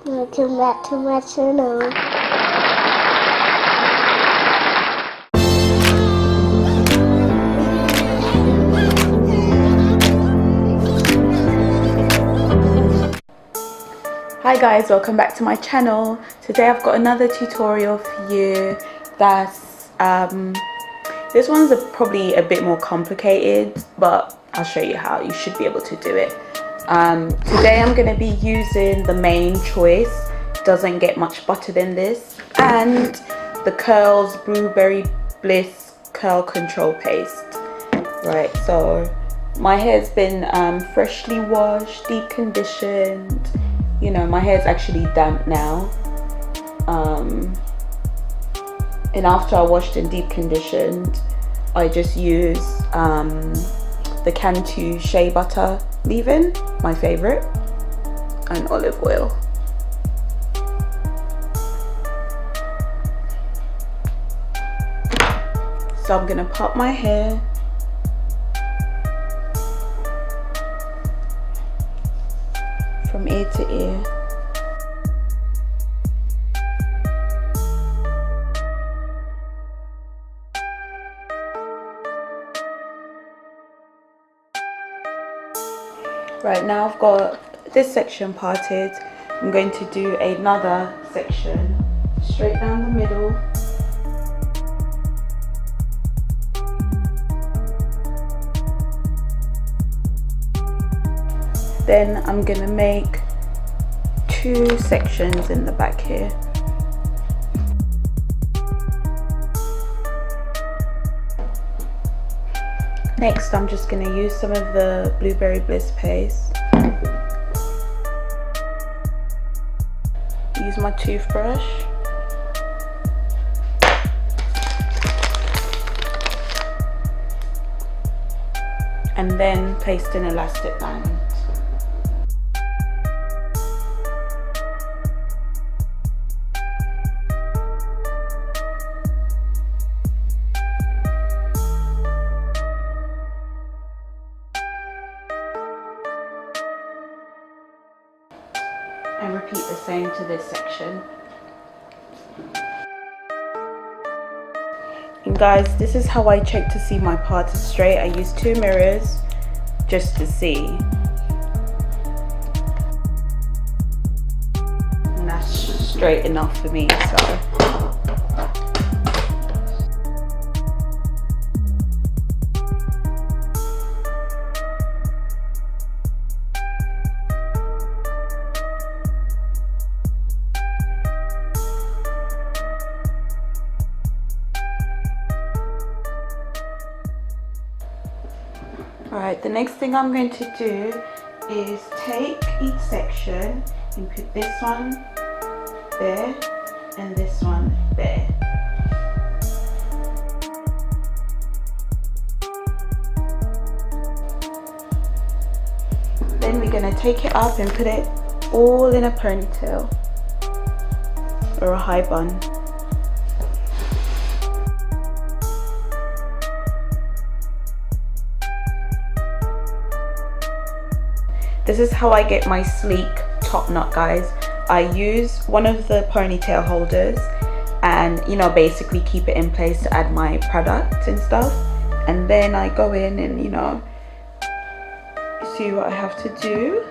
Welcome back to my channel. Hi guys, welcome back to my channel. Today I've got another tutorial for you. That's this one's probably a bit more complicated, but I'll show you how you should be able to do it. Today I'm going to be using the manechoice. Doesn't get much butter than this, and the Curls Blueberry Bliss curl control paste. Right, so my hair's been freshly washed, deep conditioned. You know, my hair's actually damp now, and after I washed and deep conditioned, I just use the Cantu shea butter leave-in, my favorite, and olive oil. So I'm gonna pop my hair from ear to ear. Right, now I've got this section parted. I'm going to do another section straight down the middle. Then I'm gonna make two sections in the back here. Next, I'm just gonna use some of the Blueberry Bliss paste. Use my toothbrush. And then paste an elastic band. And repeat the same to this section. And guys, this is how I check to see my parts are straight. I use two mirrors just to see. And that's straight enough for me, so. Alright, the next thing I'm going to do is take each section and put this one there and this one there. Then we're going to take it up and put it all in a ponytail or a high bun. This is how I get my sleek top knot, guys. I use one of the ponytail holders and, you know, basically keep it in place to add my product and stuff. And then I go in and, you know, see what I have to do.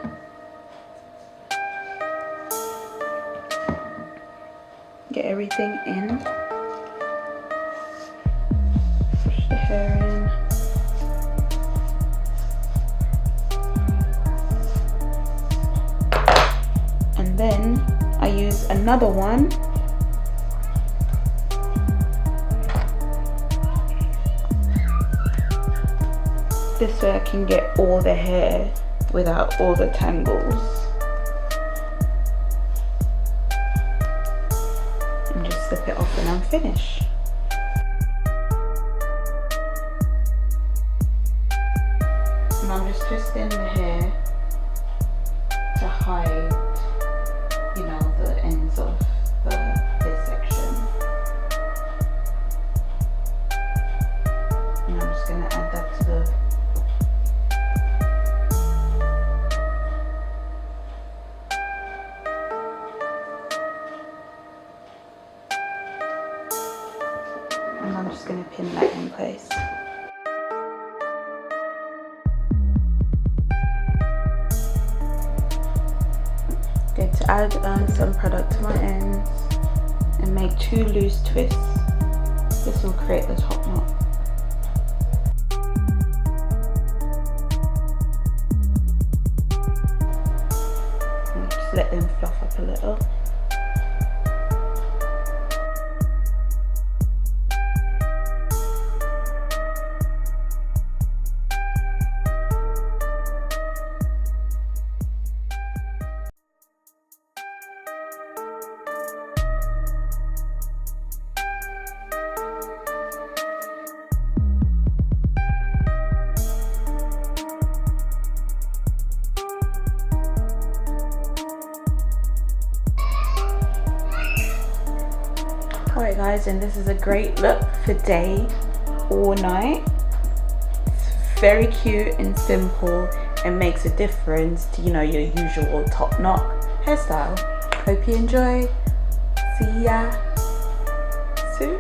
Get everything in. Push the hair in. And then I use another one this way I can get all the hair without all the tangles, and just slip it off and I'm finished. And I'm just twisting the hair to hide, you know, the ends of this section. And I'm just going to add that to the just going to pin that in place. Going to add some product to my ends and make 2 loose twists. This will create the top knot. And just let them fluff up a little. Alright guys, and this is a great look for day or night. It's very cute and simple and makes a difference to, you know, your usual top knot hairstyle. Hope you enjoy. See ya soon.